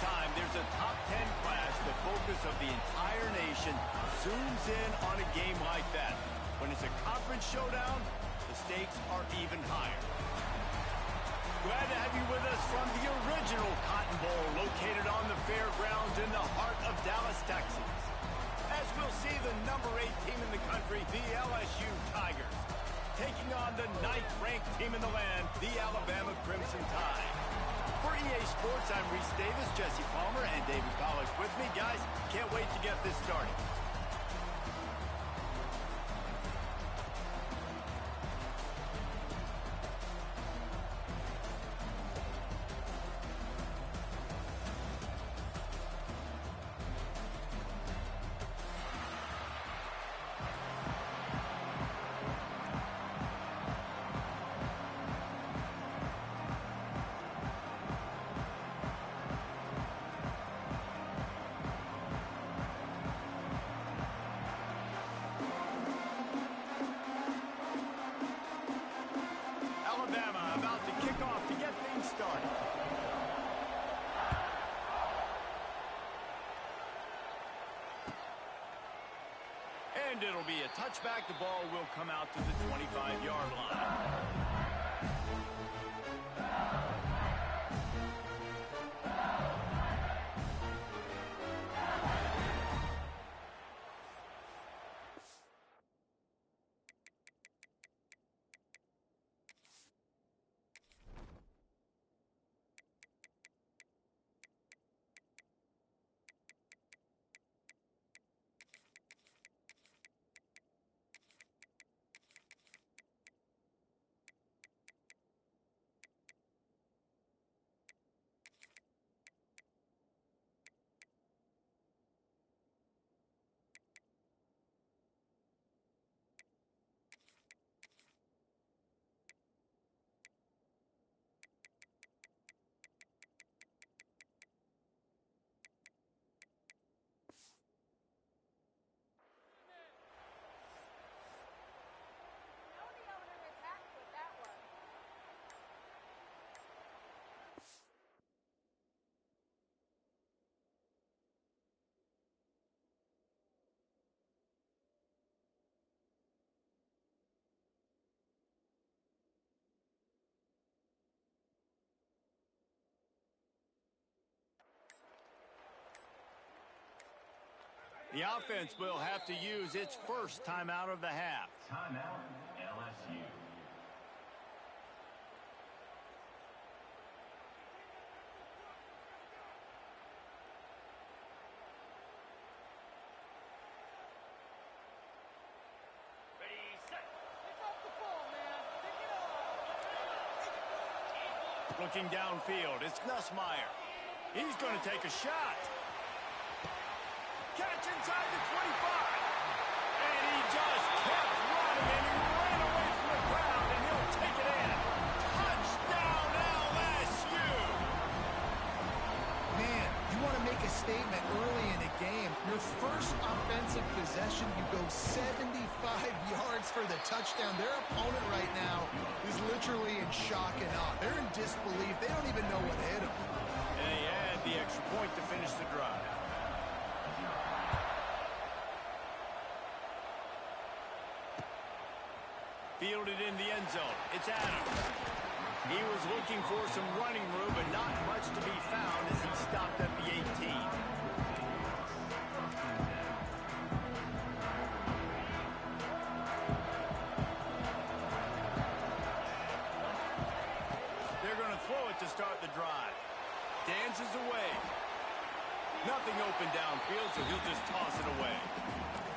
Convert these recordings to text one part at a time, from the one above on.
time, there's a top 10 clash. The focus of the entire nation zooms in on a game like that. When it's a conference showdown, the stakes are even higher. Glad to have you with us from the original Cotton Bowl, located on the fairgrounds in the heart of Dallas, Texas. As we'll see the number 8 team in the country, the LSU Tigers, taking on the 9th-ranked team in the land, the Alabama Crimson Tide. For EA Sports, I'm Reese Davis, Jesse Palmer, and David Pollack with me. Guys, can't wait to get this started. Alabama about to kick off to get things started. And it'll be a touchback. The ball will come out to the 25-yard line. The offense will have to use its first timeout of the half. Timeout, LSU. Ready, set. Pick up the ball, man. Pick it up. Looking downfield, it's Nussmeier. He's going to take a shot. Catch inside the 25. And he just kept running, and he ran away from the crowd, and he'll take it in. Touchdown, LSU! Man, you want to make a statement early in a game. Your first offensive possession, you go 75 yards for the touchdown. Their opponent right now is literally in shock and awe. They're in disbelief. They don't even know what hit them. And they add the extra point to finish the drive. Fielded in the end zone. It's Adams. He was looking for some running room, but not much to be found as he stopped at the 18. They're going to throw it to start the drive. Dances away. Nothing open downfield, so he'll just toss it away.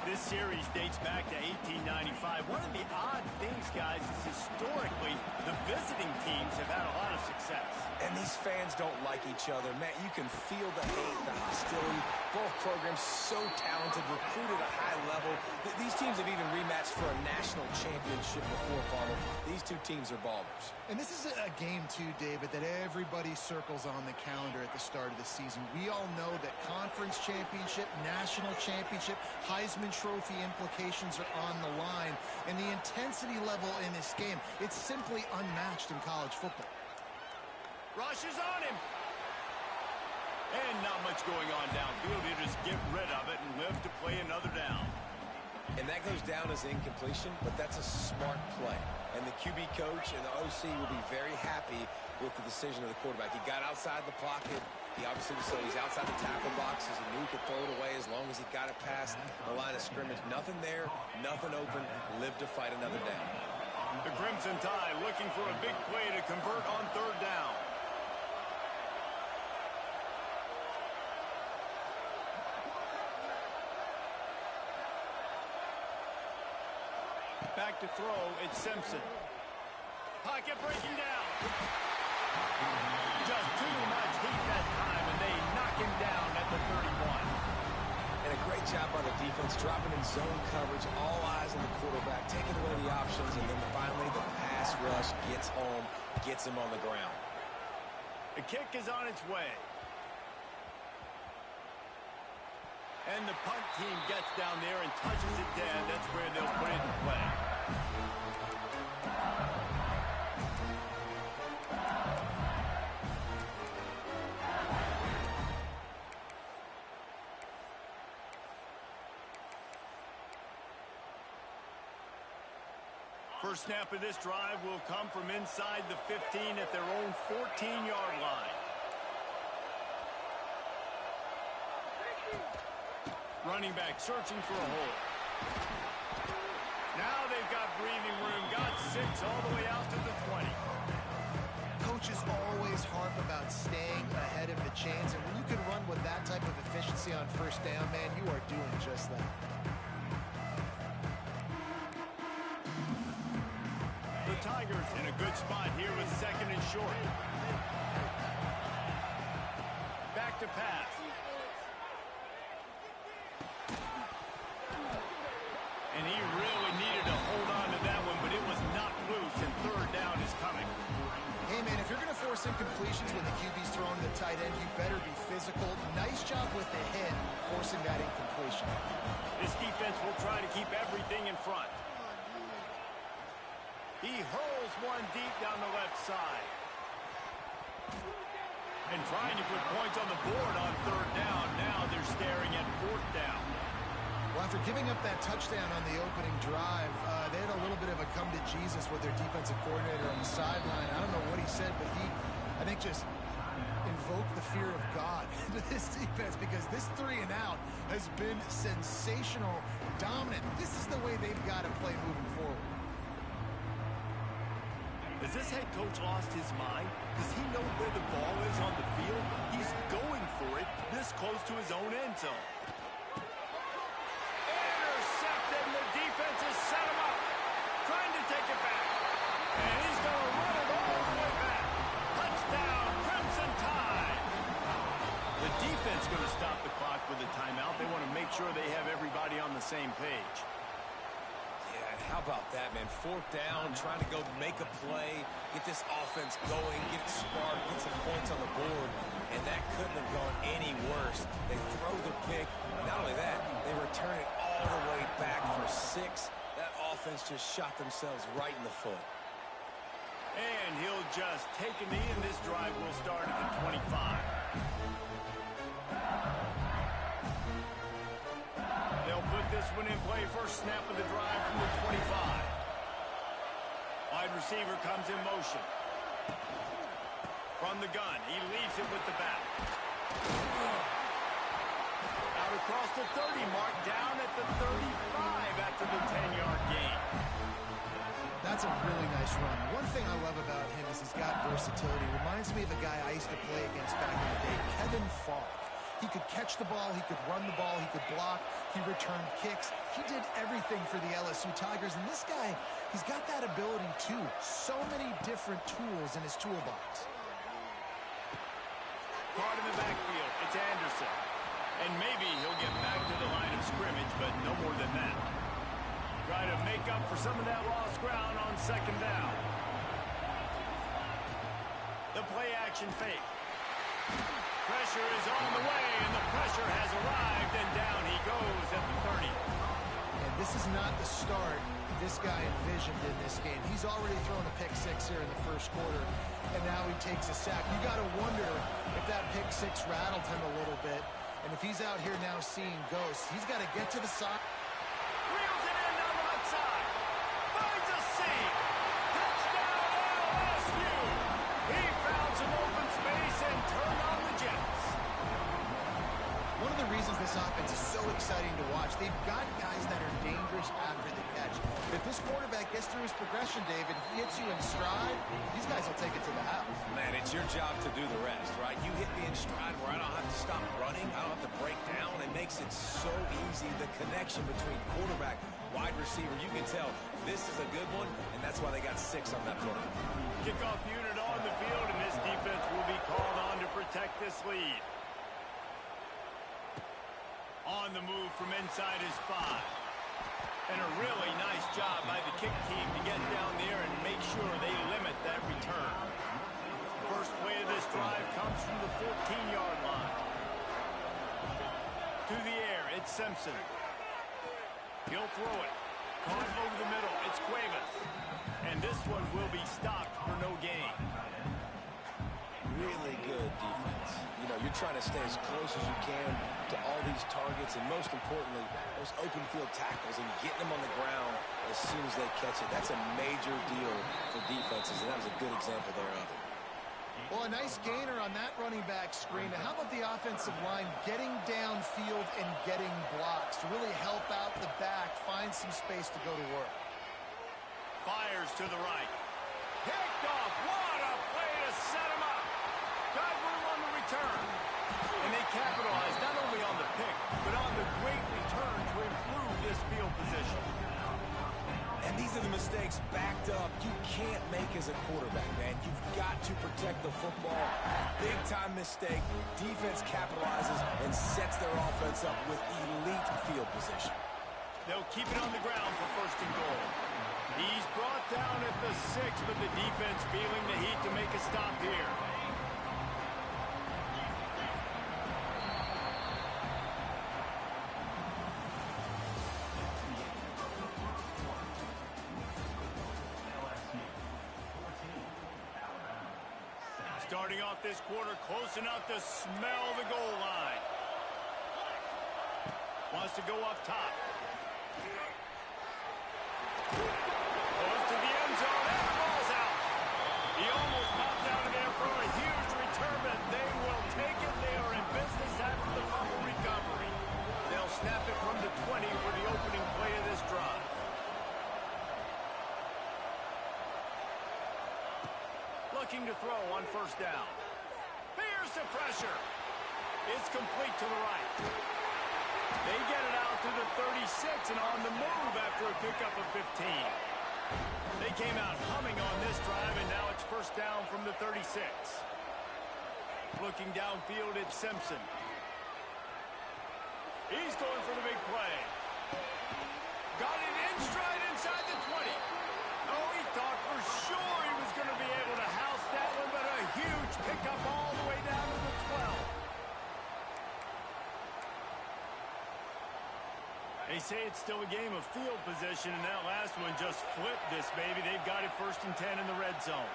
This series dates back to 1895. One of the odd things, guys, is historically the visiting teams have had a lot of success. And these fans don't like each other. Man, you can feel the hate, the hostility. Both programs so talented, recruited at a high level. These teams have even rematched for a national championship before, Palmer. These two teams are ballers. And this is a game, too, David, that everybody circles on the calendar at the start of the season. We all know that conference championship, national championship, Heisman Trophy implications are on the line. And the intensity level in this game, it's simply unmatched in college football. Rush is on him. And not much going on downfield. You just get rid of it and live to play another down. And that goes down as incompletion, but that's a smart play. And the QB coach and the OC will be very happy with the decision of the quarterback. He got outside the pocket. He obviously so he's outside the tackle box. He knew he could throw it away as long as he got it past the line of scrimmage. Nothing there, nothing open. Live to fight another down. The Crimson Tide looking for a big play to convert on third down. Back to throw, it's Simpson. Pocket breaking down. Just too much heat that time, and they knock him down at the 31. And a great job by the defense, dropping in zone coverage, all eyes on the quarterback, taking away the options, and then finally the pass rush gets home, gets him on the ground. The kick is on its way. And the punt team gets down there and touches it dead. That's where they'll put it in play. First snap of this drive will come from inside the 15 at their own 14-yard line. Running back searching for a hole. Now they've got breathing room. Got 6 all the way out to the 20. Coaches always harp about staying ahead of the chains, and when you can run with that type of efficiency on first down, man, you are doing just that. The Tigers in a good spot here with second and short. Back to pass. And he really needed to hold on to that one, but it was not loose, and third down is coming. Hey, man, if you're going to force incompletions when the QB's throwing the tight end, you better be physical. Nice job with the hit, forcing that incompletion. This defense will try to keep everything in front. He hurls one deep down the left side. And trying to put points on the board on third down. Now they're staring at fourth down. Well, after giving up that touchdown on the opening drive, they had a little bit of a come to Jesus with their defensive coordinator on the sideline. I don't know what he said, but he, I think, just invoked the fear of God into this defense, because this 3 and out has been sensational, dominant. This is the way they've got to play moving forward. Has this head coach lost his mind? Does he know where the ball is on the field? He's going for it this close to his own end zone. Intercepted, and the defense has set him up. Trying to take it back. And he's going to run it all the way back. Touchdown, Crimson Tide. The defense going to stop the clock with a timeout. They want to make sure they have everybody on the same page. How about that, man? Fourth down, trying to go make a play, get this offense going, get it sparked, get some points on the board, and that couldn't have gone any worse. They throw the pick. Not only that, they return it all the way back for 6. That offense just shot themselves right in the foot. And he'll just take a knee, and this drive will start at the 25. They'll put this one in play. First snap of the drive from the 25. Wide receiver comes in motion. From the gun, he leaves it with the back. Out across the 30 mark, down at the 35 after the 10-yard gain. That's a really nice run. One thing I love about him is he's got versatility. Reminds me of a guy I used to play against back in the day, Kevin Falk. He could catch the ball, he could run the ball, he could block, he returned kicks. He did everything for the LSU Tigers, and this guy, he's got that ability too. So many different tools in his toolbox. Caught in the backfield, it's Anderson. And maybe he'll get back to the line of scrimmage, but no more than that. Try to make up for some of that lost ground on second down. The play action fake. Pressure is on the way, and the pressure has arrived, and down he goes at the 30. And This is not the start this guy envisioned in this game. He's already thrown a pick six here in the first quarter, and now he takes a sack. You got to wonder if that pick six rattled him a little bit. And if he's out here now seeing ghosts, he's got to get to the side. Reels it in down the left side. Finds a seam. Touchdown LSU. He found some open space and turned on the Jets. One of the reasons this offense is so exciting to watch, they've got guys that are dangerous after the catch. If this quarterback gets through his progression, David, he hits you in stride, these guys will take it to the house. Man, it's your job to do the rest, right? You hit me in stride where I don't have to stop running, I don't have to break down. It makes it so easy. The connection between quarterback, wide receiver, you can tell this is a good one, and that's why they got 6 on that play. Kickoff unit on the field, and this defense will be called on to protect this lead. On the move from inside his 5. And a really nice job by the kick team to get down there and make sure they limit that return. First play of this drive comes from the 14-yard line. To the air, it's Simpson. He'll throw it. Caught over the middle, it's Cuevas. And this one will be stopped for no gain. Really good defense. You know, you're trying to stay as close as you can to all these targets, and most importantly, those open field tackles and getting them on the ground as soon as they catch it. That's a major deal for defenses, and that was a good example there of it. Well, a nice gainer on that running back screen. Now, how about the offensive line getting downfield and getting blocks to really help out the back, find some space to go to work? Fires to the right. Picked off. What a play to set him up. Got room on the return. And they capitalized not only on the pick, but on the great return to improve this field position. And these are the mistakes backed up you can't make as a quarterback, man. You've got to protect the football. Big-time mistake. Defense capitalizes and sets their offense up with elite field position. They'll keep it on the ground for first and goal. He's brought down at the 6, but the defense feeling the heat to make a stop here. Starting off this quarter close enough to smell the goal line. Wants to go up top. Goes to the end zone and the ball's out. He almost popped out of there for a huge return, but they will take it. They are in business after the fumble recovery. They'll snap it from the 20 for the opening play of this drive. Looking to throw on first down. Here's the pressure. It's complete to the right. They get it out to the 36 and on the move after a pickup of 15. They came out humming on this drive, and now it's first down from the 36. Looking downfield, it's Simpson. He's going for the big play. Got it in stride inside the 20. Oh, he thought for sure he was going to be able to house that one, but a huge pickup all the way down to the 12. They say it's still a game of field position, and that last one just flipped this baby. They've got it first and 10 in the red zone.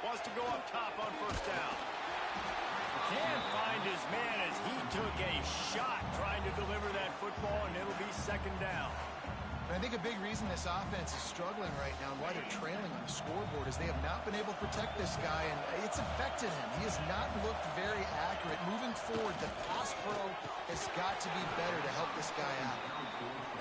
Wants to go up top on first down. Can't find his man as he took a shot trying to deliver that football, and it'll be second down. And I think a big reason this offense is struggling right now and why they're trailing on the scoreboard is they have not been able to protect this guy, and it's affected him. He has not looked very accurate. Moving forward, the pass pro has got to be better to help this guy out.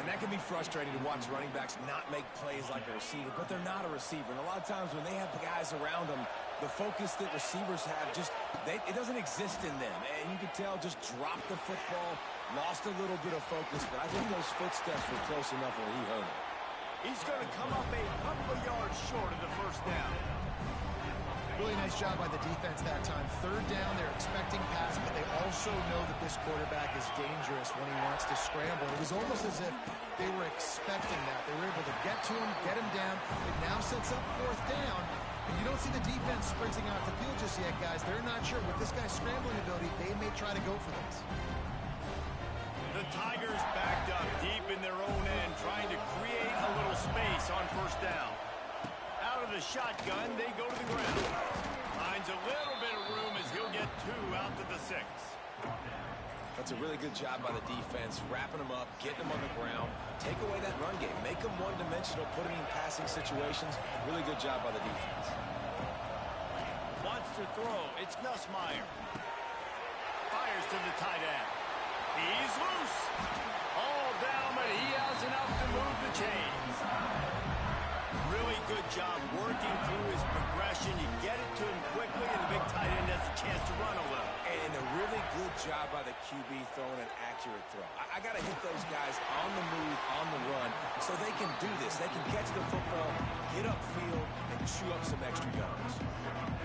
And that can be frustrating to watch running backs not make plays like a receiver, but they're not a receiver. And a lot of times when they have the guys around them, the focus that receivers have it doesn't exist in them. And you can tell just dropped the football, lost a little bit of focus, but I think those footsteps were close enough where he heard it. He's going to come up a couple of yards short of the first down. Really nice job by the defense that time. Third down, they're expecting pass, but they also know that this quarterback is dangerous when he wants to scramble. It was almost as if they were expecting that. They were able to get to him, get him down. It now sets up fourth down, You don't see the defense sprinting out the field just yet, guys. They're not sure. With this guy's scrambling ability, they may try to go for this. The Tigers backed up deep in their own end, trying to create a little space on first down. Out of the shotgun, they go to the ground. Finds a little bit of room as he'll get 2 out to the 6. That's a really good job by the defense, wrapping them up, getting them on the ground, take away that run game, make them one-dimensional, put them in passing situations. Really good job by the defense. Wants to throw. It's Nussmeier. Fires to the tight end. He's loose. All down, but he has enough to move the chains. Really good job working through his progression. You get it to him quickly, and the big tight end has a chance to run a little. And a really good job by the QB throwing an accurate throw. I got to hit those guys on the move, on the run, so they can do this. They can catch the football, get upfield, and chew up some extra yards.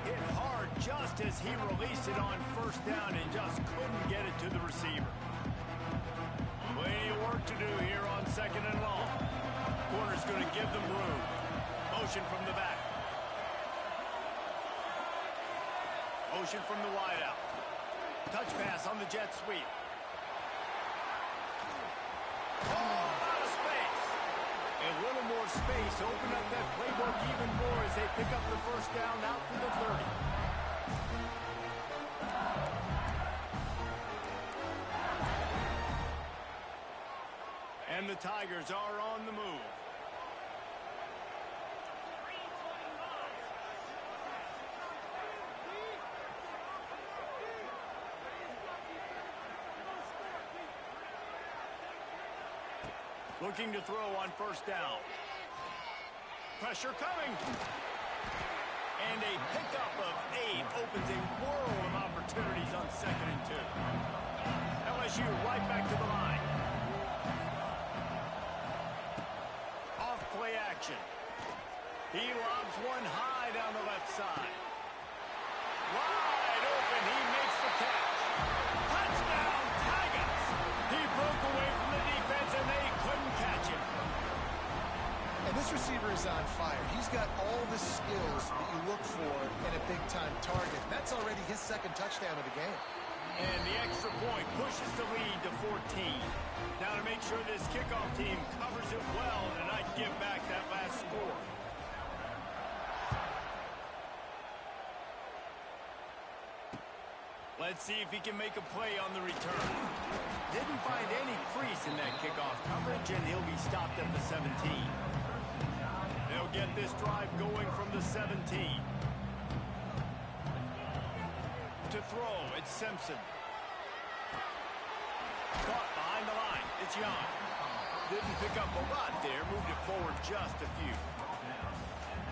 Hit hard just as he released it on first down and just couldn't get it to the receiver. Plenty of work to do here on 2nd and long. Corner's going to give them room. Motion from the back. Motion from the wideout. Touch pass on the jet sweep. Oh, out of space. A little more space. Open up that playbook even more as they pick up the first down out to the 30. And the Tigers are on the move. Looking to throw on first down. Pressure coming. And a pickup of 8 opens a world of opportunities on 2nd and 2. LSU right back to the line. Off play action. He lobs one high down the left side. Wide open. He makes the catch. Touchdown, Tigers. He broke away from the defense and they couldn't catch him. And this receiver is on fire. He's got all the skills that you look for in a big-time target. That's already his 2nd touchdown of the game. And the extra point pushes the lead to 14. Now to make sure this kickoff team covers it well and not give back that last score. Let's see if he can make a play on the return. Didn't find any crease in that kickoff coverage, and he'll be stopped at the 17. They'll get this drive going from the 17. To throw, it's Simpson. Caught behind the line. It's Young. Didn't pick up a lot there. Moved it forward just a few.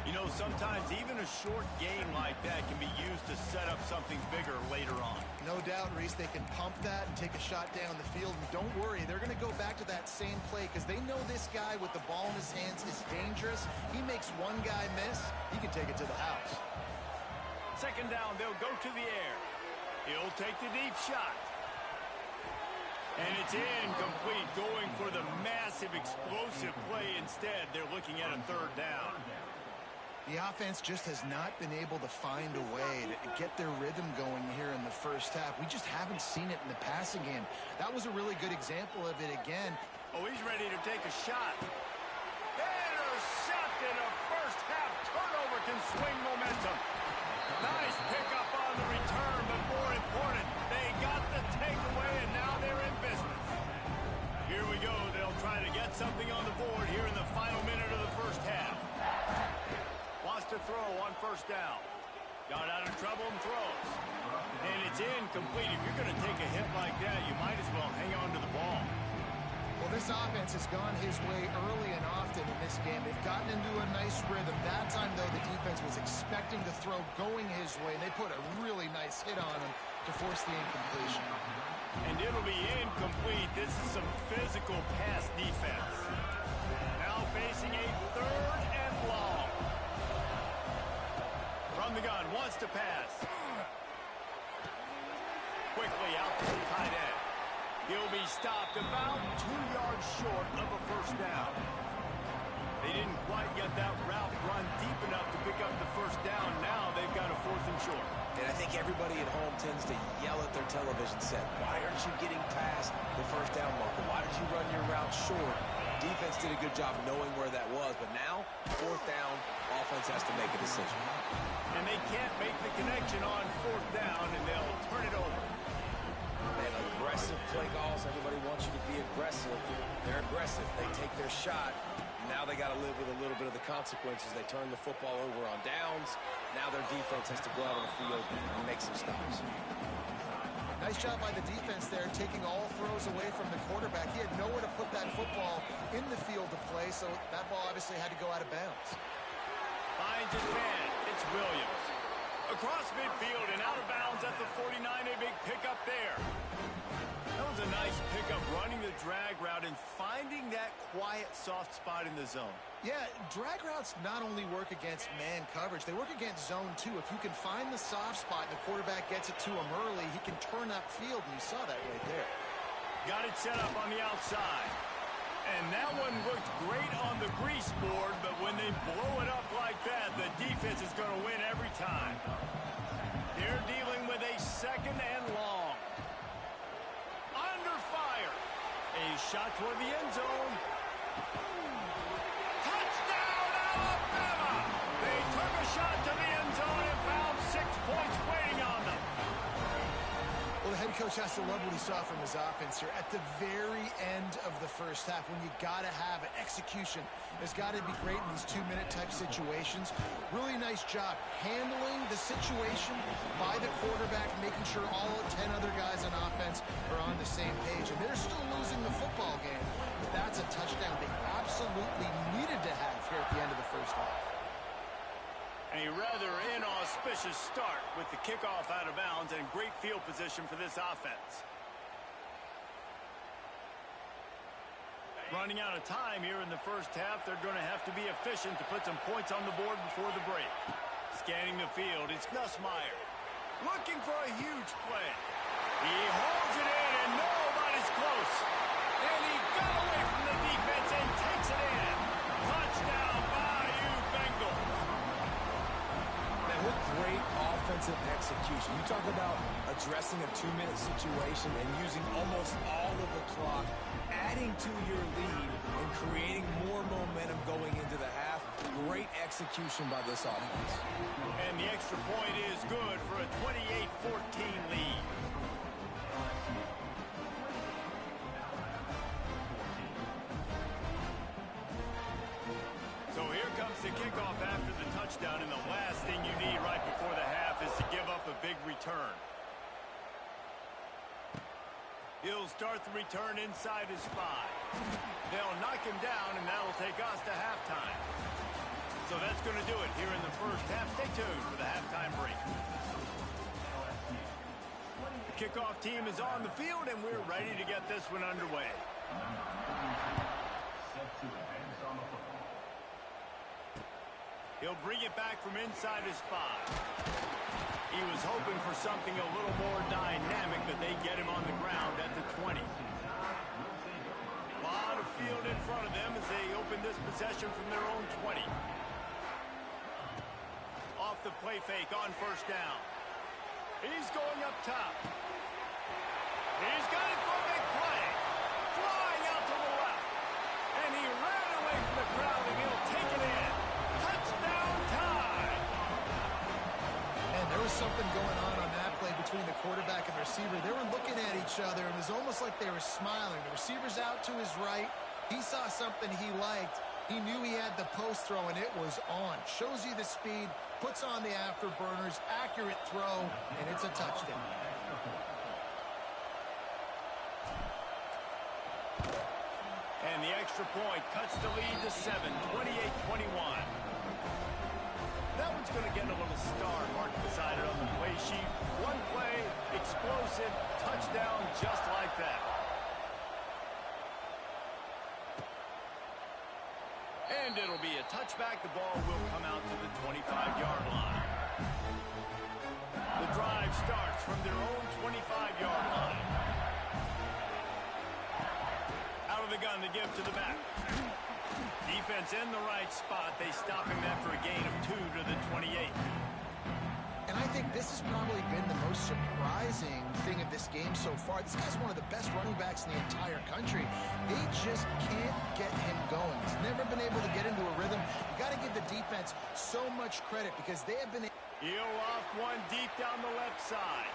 You know, sometimes even a short game like that can be used to set up something bigger later on. No doubt, Reese, they can pump that and take a shot down the field. And don't worry, they're going to go back to that same play because they know this guy with the ball in his hands is dangerous. He makes one guy miss, he can take it to the house. 2nd down, they'll go to the air. He'll take the deep shot. And it's incomplete, going for the massive explosive play instead. They're looking at a 3rd down. The offense just has not been able to find a way to get their rhythm going here in the first half. We just haven't seen it in the passing game. That was a really good example of it again. Oh, he's ready to take a shot. Intercepted. A first half turnover can swing momentum. Nice pickup on the return, but more important, they got the takeaway, and now they're in business. Here we go. They'll try to get something on the board here in the final minute of the first half. Wants to throw on first down. Got out of trouble and throws. And it's incomplete. If you're going to take a hit like that, you might as well hang on to the ball. Well, this offense has gone his way early and often in this game. They've gotten into a nice rhythm. That time, though, the defense was expecting the throw going his way, and they put a really nice hit on him to force the incompletion. And it'll be incomplete. This is some physical pass defense. Now facing a 3rd and long. From the gun, wants to pass. Quickly out to the tight end. He'll be stopped about 2 yards short of a first down. They didn't quite get that route run deep enough to pick up the first down tends to yell at their television set. Why aren't you getting past the first down marker? Why did you run your route short? Defense did a good job knowing where that was, but now, fourth down, offense has to make a decision. And they can't make the connection on fourth down, and they'll turn it over. Man, aggressive play calls. Everybody wants you to be aggressive. They're aggressive. They take their shot. Now they got to live with a little bit of the consequences. They turn the football over on downs. Now their defense has to go out on the field and make some stops. Nice job by the defense there, taking all throws away from the quarterback. He had nowhere to put that football in the field to play, so that ball obviously had to go out of bounds. Finds his man. It's Williams. Across midfield and out of bounds at the 49. A big pickup there. That was a nice pickup, running the drag route and finding that quiet, soft spot in the zone. Yeah, drag routes not only work against man coverage, they work against zone too. If you can find the soft spot and the quarterback gets it to him early, he can turn up field, and you saw that right there. Got it set up on the outside. And that one looked great on the grease board, but when they blow it up like that, the defense is going to win every time. They're dealing with a second and long. Under fire. A shot toward the end zone. Touchdown, Alabama! They took a shot to the end zone and found 6 points waiting on them. Well, the head coach has to love what he saw from his offense here. At the very end of the first half, when you got to have an execution, there's got to be great in these 2-minute type situations. Really nice job handling the situation by the quarterback, making sure all 10 other guys on offense are on the same page. And they're still losing the football game, but that's a touchdown they absolutely needed to have here at the end of the first half. A rather inauspicious start with the kickoff out of bounds and great field position for this offense. Running out of time here in the first half, they're going to have to be efficient to put some points on the board before the break. Scanning the field, it's Nussmeier. Looking for a huge play. He holds it in and nobody's close. And he got away from the defense and takes it in. Touchdown, Bayou Bengals. What great offensive execution. You talk about addressing a 2-minute situation and using almost all of the clock, adding to your lead and creating more momentum going into the half. Great execution by this offense. And the extra point is good for a 28-14 lead. So here comes the kickoff after the touchdown, and the last thing you need right before the half is to give up a big return. He'll start the return inside his 5. They'll knock him down, and that'll take us to halftime. So that's going to do it here in the first half. Stay tuned for the halftime break. The kickoff team is on the field, and we're ready to get this one underway. He'll bring it back from inside his 5. He was hoping for something a little more dynamic, but they get him on the ground at the 20. A lot of field in front of them as they open this possession from their own 20. Off the play fake on first down. He's going up top. He's got it for a big play. Flying out to the left. And he ran away from the crowd, and he'll take it in. Touchdown time! And there was something going on that play between the quarterback and the receiver. They were looking at each other. It was almost like they were smiling. The receiver's out to his right. He saw something he liked. He knew he had the post throw, and it was on. Shows you the speed, puts on the afterburners, accurate throw, and it's a touchdown. And the extra point cuts the lead to 7, 28-21. That one's going to get a little star mark beside it on the play sheet. One play, explosive, touchdown just like that. And it'll be a touchback. The ball will come out to the 25-yard line. The drive starts from their own 25-yard line. Out of the gun to give to the back. Defense in the right spot. They stop him after a gain of 2 to the 28. And I think this has probably been the most surprising thing of this game so far. This guy's one of the best running backs in the entire country. They just can't get him going. He's never been able to get into a rhythm. You got to give the defense so much credit because they have been... He'll off one deep down the left side.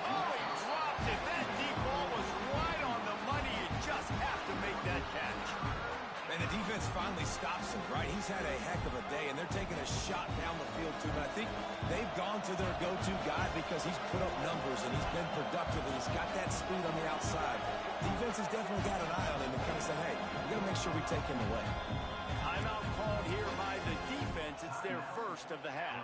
Oh, he dropped it. That deep ball was right on the money. You just have to make that catch. And the defense finally stops him, right? He's had a heck of a day, and they're taking a shot down the field, too. But I think they've gone to their go-to guy because he's put up numbers, and he's been productive, and he's got that speed on the outside. Defense has definitely got an eye on him and kind of said, hey, we got to make sure we take him away. Timeout called here by the defense. It's their first of the half.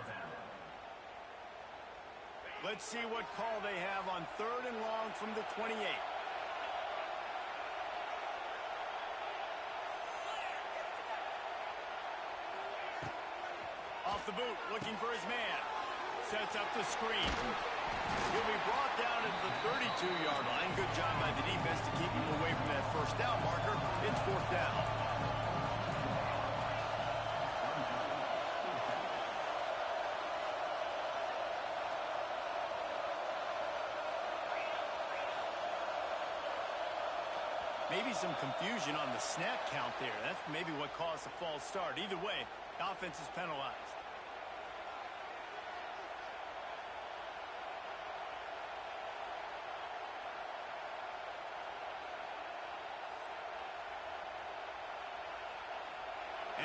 Let's see what call they have on 3rd and long from the 28. Off the boot, looking for his man. Sets up the screen. He'll be brought down at the 32-yard line. Good job by the defense to keep him away from that first down marker. It's 4th down. Maybe some confusion on the snap count there. That's maybe what caused the false start. Either way, offense is penalized.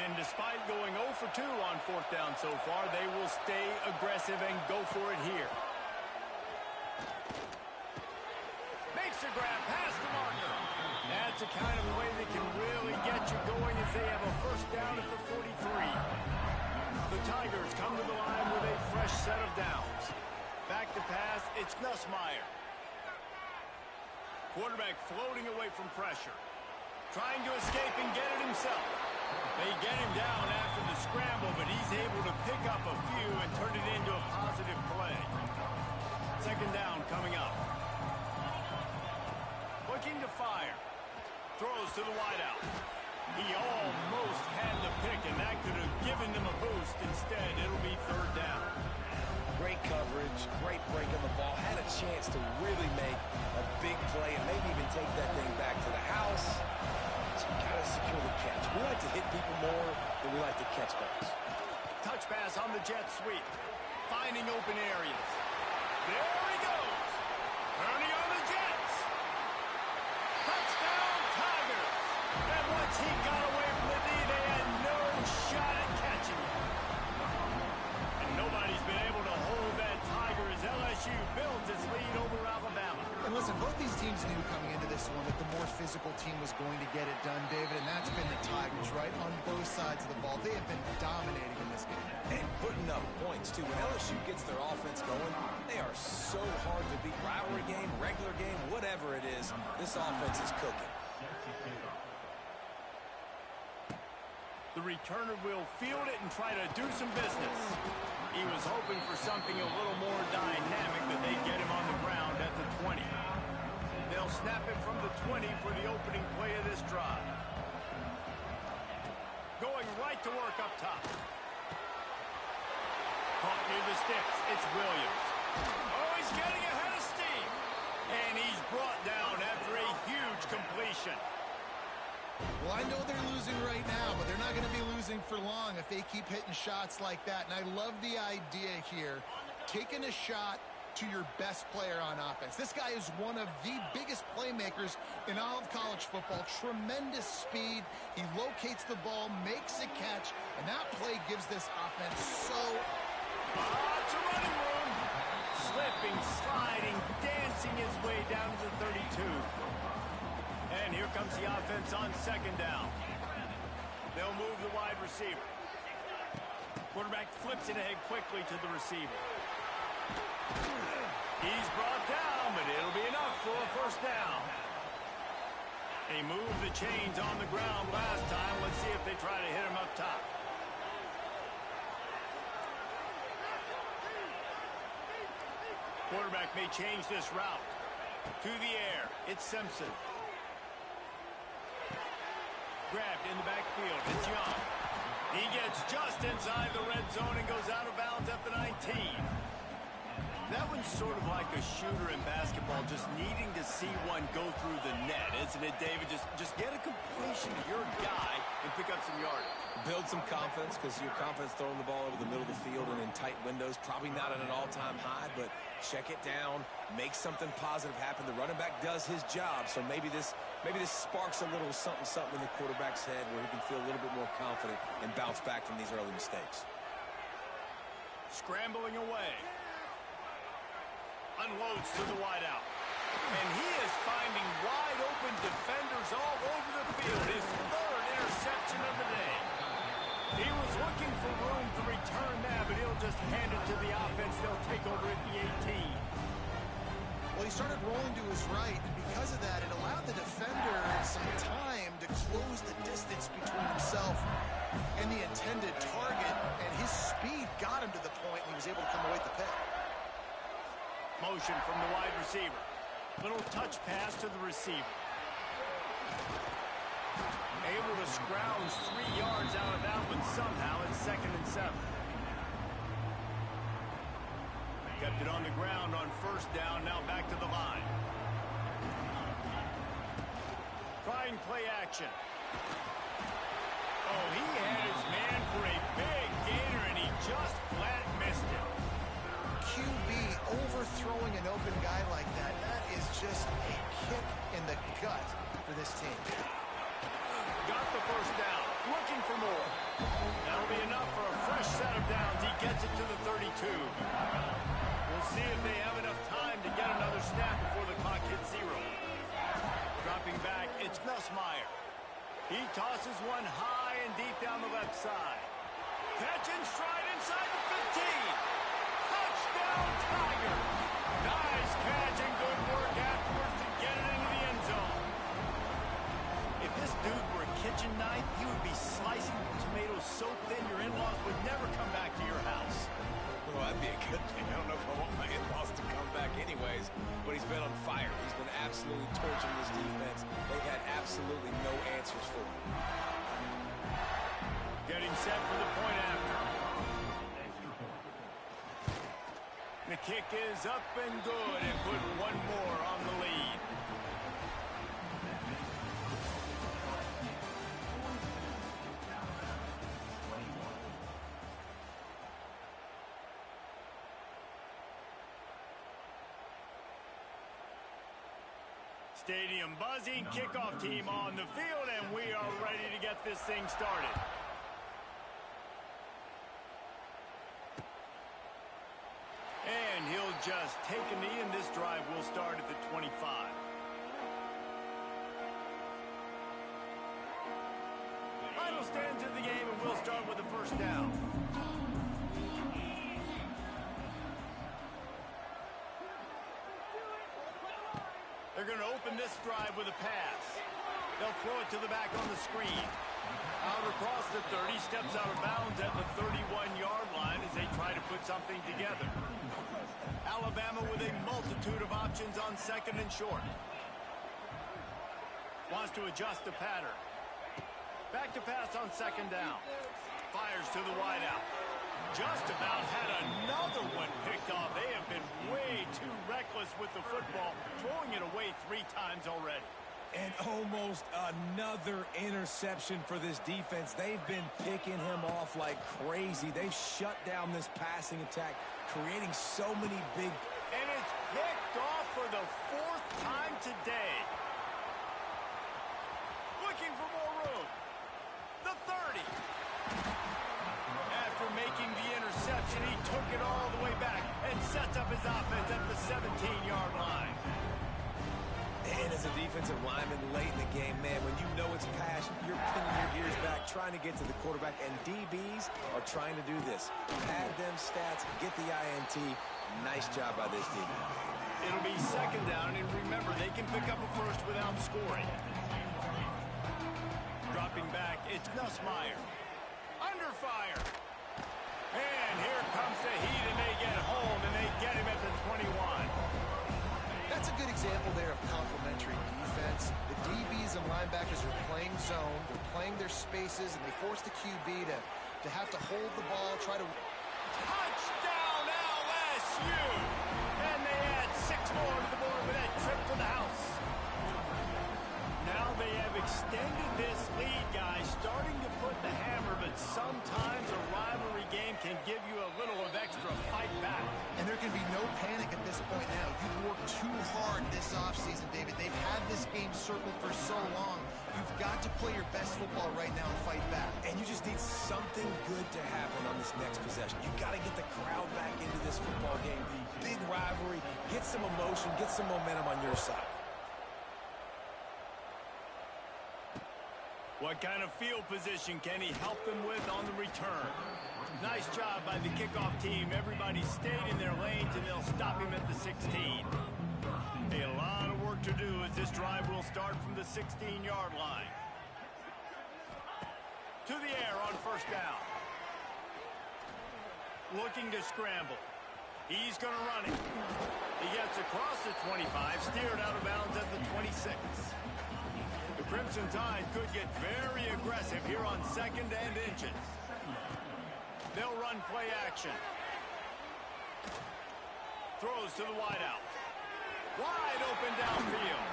And despite going 0 for 2 on 4th down so far, they will stay aggressive and go for it here. Makes a grab past the marker. That's the kind of way they can really get you going if they have a first down at the 43. The Tigers come to the line with a fresh set of downs. Back to pass, it's Nussmeier. Quarterback floating away from pressure. Trying to escape and get it himself. They get him down after the scramble, but he's able to pick up a few and turn it into a positive play. 2nd down coming up. Looking to fire. Throws to the wideout. He almost had the pick, and that could have given them a boost. Instead, it'll be 3rd down. Great coverage, great break on the ball. Had a chance to really make a big play and maybe even take that thing back to the house. So you got to secure the catch. We like to hit people more than we like to catch balls. Touch pass on the jet sweep. Finding open areas. There he goes. Turning on the Jets. Touchdown, Tigers. And once he got away from the knee, they had no shot at catching him. And nobody's been able to hold that Tiger as LSU builds its lead over Alabama. And listen, both these teams knew coming into this one that the more physical team was going to get it done, David, and that's been the Tigers, right? On both sides of the ball. They have been dominating in this game. And putting up points, too. When LSU gets their offense going, they are so hard to beat. Rivalry game, regular game, whatever it is, this offense is cooking. The returner will field it and try to do some business. He was hoping for something a little more dynamic, that they'd get him on the ground at the 20. They'll snap it from the 20 for the opening play of this drive. Going right to work up top. Caught near the sticks. It's Williams. Oh, he's getting ahead of steam. And he's brought down after a huge completion. Well, I know they're losing right now, but they're not going to be losing for long if they keep hitting shots like that. And I love the idea here, taking a shot to your best player on offense. This guy is one of the biggest playmakers in all of college football. Tremendous speed. He locates the ball, makes a catch, and that play gives this offense so... Lots of running room. Slipping, sliding, dancing his way down to the 32. And here comes the offense on 2nd down. They'll move the wide receiver. Quarterback flips it ahead quickly to the receiver. He's brought down, but it'll be enough for a 1st down. They moved the chains on the ground last time. Let's see if they try to hit him up top. Quarterback may change this route. To the air. It's Simpson. Grabbed in the backfield. It's Young. He gets just inside the red zone and goes out of bounds at one's sort of like a shooter in basketball, just needing to see one go through the net, isn't it, David? Just get a completion to your guy and pick up some yardage. Build some confidence, because your confidence throwing the ball over the middle of the field and in tight windows, probably not at an all-time high, but check it down, make something positive happen. The running back does his job, so maybe this sparks a little something in the quarterback's head where he can feel a little bit more confident and bounce back from these early mistakes. Scrambling away. Unloads to the wideout. And he is finding wide open defenders all over the field. His third interception of the day. He was looking for room to return that, but he'll just hand it to the offense. They'll take over at the 18. Well, he started rolling to his right, and because of that, it allowed the defender some time to close the distance between himself and the intended target, and his speed got him to the point, and he was able to come away with the pick. Motion from the wide receiver. Little touch pass to the receiver. Able to scrounge 3 yards out of that one somehow. It's 2nd and 7. Kept it on the ground on 1st down. Now back to the line. Trying play action. Oh, he had his man for a big gainer, and he just flat missed it. QB overthrowing an open guy like that, that is just a kick in the gut for this team. Got the 1st down, looking for more. That'll be enough for a fresh set of downs. He gets it to the 32. We'll see if they have enough time to get another snap before the clock hits 0. Dropping back, it's Nussmeier. He tosses one high and deep down the left side. Catch and stride inside the 15. Touchdown, Tiger. Nice catch and good work afterwards to get it into the end zone. If this dude were a kitchen knife, he would be slicing tomatoes so thin your in-laws would never come back to your house. Well, that'd be a good thing. I don't know if I want my in-laws to come back anyways, but he's been on fire. He's been absolutely torching this defense. They've had absolutely no answers for him. Getting set for the point after. The kick is up and good, and put one more on the lead. Stadium buzzing, kickoff team on the field, and we are ready to get this thing started. And he'll just take a knee, and this drive will start at the 25. Final stands of the game, and we'll start with the 1st down. They're going to open this drive with a pass. They'll throw it to the back on the screen. Out across the 30, steps out of bounds at the 31-yard line as they try to put something together. Alabama with a multitude of options on 2nd and short. Wants to adjust the pattern. Back to pass on 2nd down. Fires to the wideout. Just about had another one picked off. They have been way too reckless with the football, throwing it away 3 times already. And almost another interception for this defense. They've been picking him off like crazy. They've shut down this passing attack, creating so many big... And it's picked off for the 4th time today. Looking for more room. The 30. After making the interception, he took it all the way back and sets up his offense at the 17-yard line. And as a defensive lineman late in the game, man, when you know it's pass, you're pinning your ears back, trying to get to the quarterback, and DBs are trying to do this. Pad them stats, get the INT. Nice job by this team. It'll be 2nd down, and remember, they can pick up a 1st without scoring. Dropping back, it's Nussmeier. Under fire. And here comes the heat, and they get home, and they get him at the 21. That's a good example there of complementary defense. The DBs and linebackers are playing zone, they're playing their spaces, and they force the QB to have to hold the ball, try to... Touchdown, LSU! LSU. And they add 6 more to the board with that trip to the house. Now they have extended this lead, guys, starting to put the hammer, but sometimes a rivalry game can give you a little of extra fight back. And there can be no panic at this point now. You've worked too hard this offseason, David. They've had this game circled for so long. You've got to play your best football right now and fight back. And you just need something good to happen on this next possession. You've got to get the crowd back into this football game. Big rivalry. Get some emotion. Get some momentum on your side. What kind of field position can he help them with on the return? Nice job by the kickoff team. Everybody stayed in their lanes, and they'll stop him at the 16. A lot of work to do as this drive will start from the 16-yard line. To the air on first down. Looking to scramble. He's going to run it. He gets across the 25, steered out of bounds at the 26. The Crimson Tide could get very aggressive here on 2nd and inches. They'll run play action. Throws to the wideout. Wide open downfield.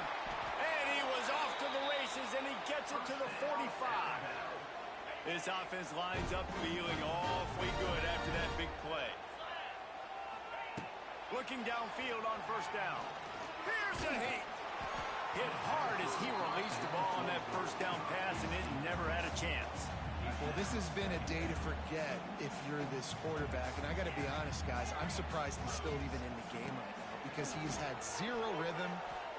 And he was off to the races, and he gets it to the 45. This offense lines up feeling awfully good after that big play. Looking downfield on first down. Here's a hit. Hit hard as he released the ball on that first down pass, and it never had a chance. Well, this has been a day to forget if you're this quarterback. And I got to be honest, guys, I'm surprised he's still even in the game right now because he's had zero rhythm.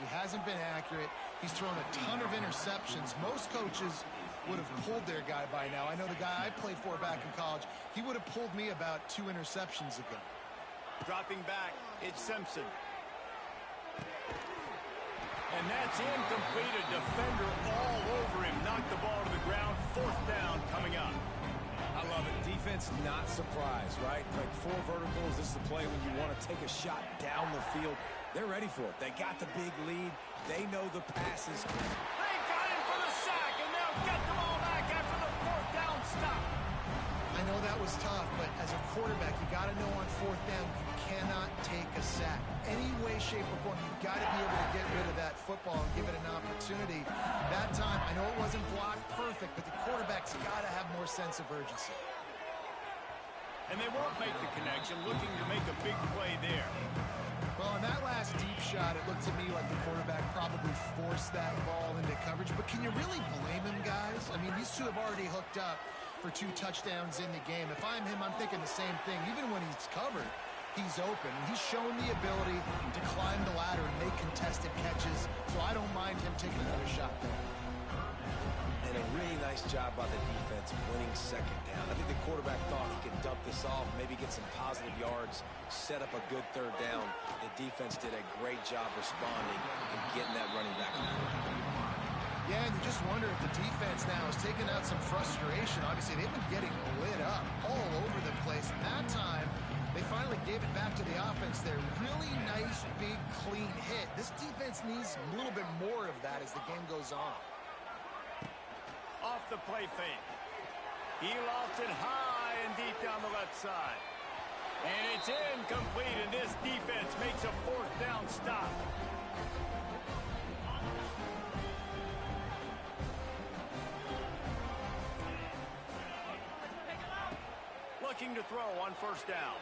He hasn't been accurate. He's thrown a ton of interceptions. Most coaches would have pulled their guy by now. I know the guy I played for back in college, he would have pulled me about 2 interceptions ago. Dropping back, it's Simpson. And that's incomplete. A defender all over him. Knocked the ball to the ground. 4th down coming up. I love it. Defense not surprised, right? Like 4 verticals. This is a play when you want to take a shot down the field. They're ready for it. They got the big lead. They know the passes. They got him for the sack, and they'll get the ball back after the 4th down stop. I know that was tough, but as a quarterback, you got to know on 4th down, you cannot take a sack. Any way, shape, or form, you've got to be able to get rid of that football and give it an opportunity. That time, I know it wasn't blocked perfect, but the quarterback's got to have more sense of urgency. And they won't make the connection, looking to make a big play there. Well, on that last deep shot, it looked to me like the quarterback probably forced that ball into coverage. But can you really blame him, guys? I mean, these two have already hooked up for 2 touchdowns in the game. If I'm him, I'm thinking the same thing. Even when he's covered, he's open. He's shown the ability to climb the ladder and make contested catches, so I don't mind him taking another shot there. And a really nice job by the defense winning 2nd down. I think the quarterback thought he could dump this off, maybe get some positive yards, set up a good 3rd down. The defense did a great job responding and getting that running back on the ground. Yeah, and you just wonder if the defense now is taking out some frustration. Obviously, they've been getting lit up all over the place. And that time, they finally gave it back to the offense there. Really nice, big, clean hit. This defense needs a little bit more of that as the game goes on. Off the play fake. He lost it high and deep down the left side. And it's incomplete, and this defense makes a 4th down stop. Looking to throw on first down.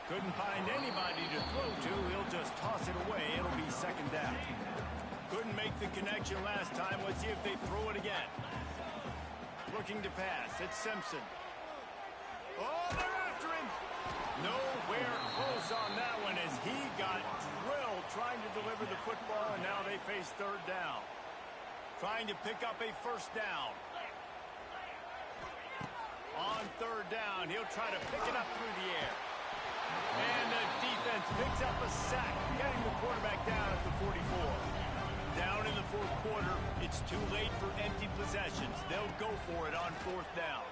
Couldn't find anybody to throw to. He'll just toss it away. It'll be 2nd down. Couldn't make the connection last time. Let's see if they throw it again. Looking to pass. It's Simpson. Oh, they're after him. Nowhere close on that one as he got drilled trying to deliver the football, and now they face 3rd down. Trying to pick up a 1st down. On 3rd down, he'll try to pick it up through the air. And the defense picks up a sack, getting the quarterback down at the 44. Down in the 4th quarter, it's too late for empty possessions. They'll go for it on 4th down.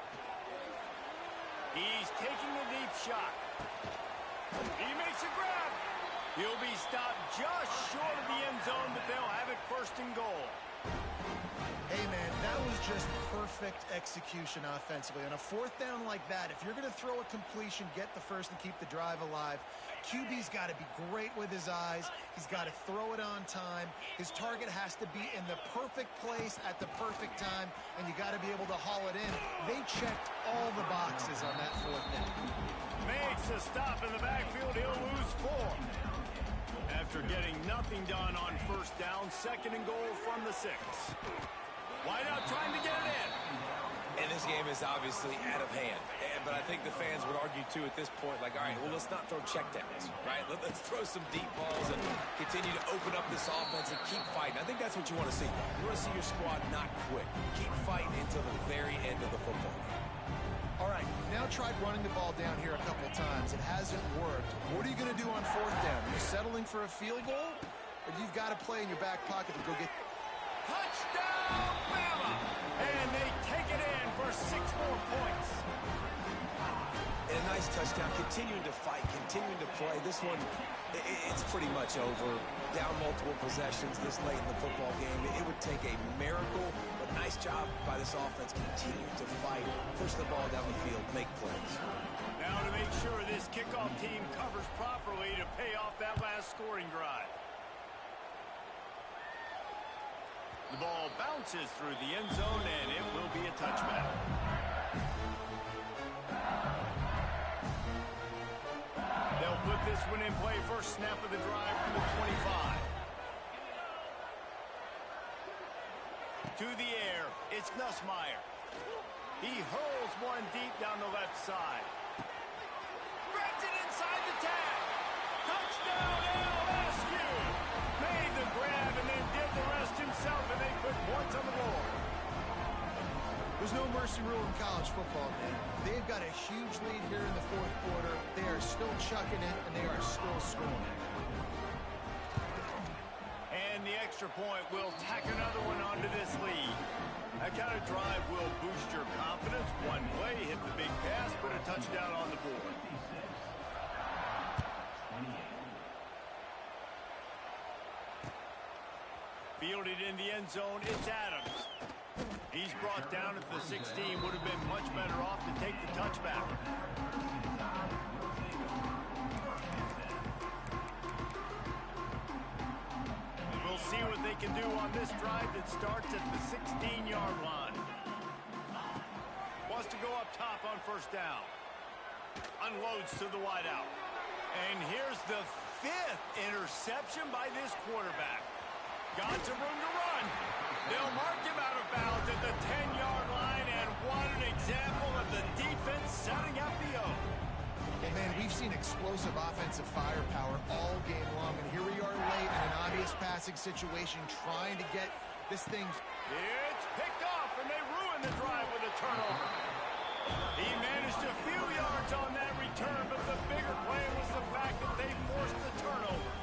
He's taking a deep shot. He makes a grab. He'll be stopped just short of the end zone, but they'll have it 1st and goal. Hey, man, that was just perfect perfect execution offensively. On a fourth down like that, if you're going to throw a completion, get the first and keep the drive alive, QB's got to be great with his eyes. He's got to throw it on time. His target has to be in the perfect place at the perfect time, and you got to be able to haul it in. They checked all the boxes on that fourth down. Makes a stop in the backfield. He'll lose 4. After getting nothing done on first down, 2nd and goal from the 6. Wideout trying to get it in. And this game is obviously out of hand. But I think the fans would argue, too, at this point, like, all right, well, let's not throw checkdowns, right? Let's throw some deep balls and continue to open up this offense and keep fighting. I think that's what you want to see. You want to see your squad not quit. Keep fighting until the very end of the football game. All right, you've now tried running the ball down here a couple times. It hasn't worked. What are you going to do on fourth down? Are you settling for a field goal? Or you've got to play in your back pocket to go get... Touchdown, Bama! And they take it in for 6 more points. And a nice touchdown, continuing to fight, continuing to play. This one, it's pretty much over. Down multiple possessions this late in the football game. It would take a miracle, but nice job by this offense. Continue to fight, push the ball down the field, make plays. Now to make sure this kickoff team covers properly to pay off that last scoring drive. The ball bounces through the end zone, and it will be a touchback. They'll put this one in play. First snap of the drive from the 25. To the air, it's Nussmeier. He hurls one deep down the left side. Grabs it inside the tag. Touchdown, LSU. Made the grab and then did the rest himself, and they put points on the board. There's no mercy rule in college football, man. They've got a huge lead here in the fourth quarter. They are still chucking it, and they are still scoring. And the extra point will tack another one onto this lead. That kind of drive will boost your confidence. One play, hit the big pass, put a touchdown on the board. Fielded in the end zone, it's Adams. He's brought down at the 16. Would have been much better off to take the touchback. We'll see what they can do on this drive that starts at the 16-yard line. Wants to go up top on first down. Unloads to the wideout. And here's the 5th interception by this quarterback. Got some room to run. They'll mark him out of bounds at the 10-yard line, and what an example of the defense setting up the O. And man, we've seen explosive offensive firepower all game long, and here we are late in an obvious passing situation trying to get this thing. It's picked off, and they ruin the drive with a turnover. He managed a few yards on that return, but the bigger play was the fact that they forced the turnover.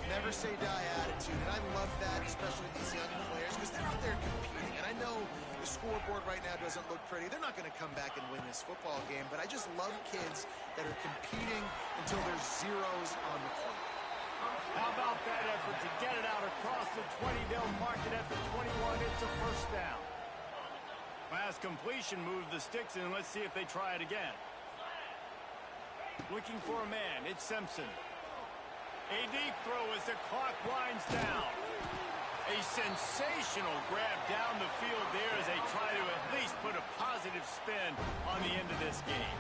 Never say die attitude, and I love that, especially these young players, because they're out there competing. And I know the scoreboard right now doesn't look pretty. They're not going to come back and win this football game, but I just love kids that are competing until there's zeros on the court. How about that effort to get it out across the 20? They'll mark it at the 21. It's a first down. Pass completion, move the sticks, and let's see if they try it again. Looking for a man. It's Simpson. A deep throw as the clock winds down. A sensational grab down the field there as they try to at least put a positive spin on the end of this game.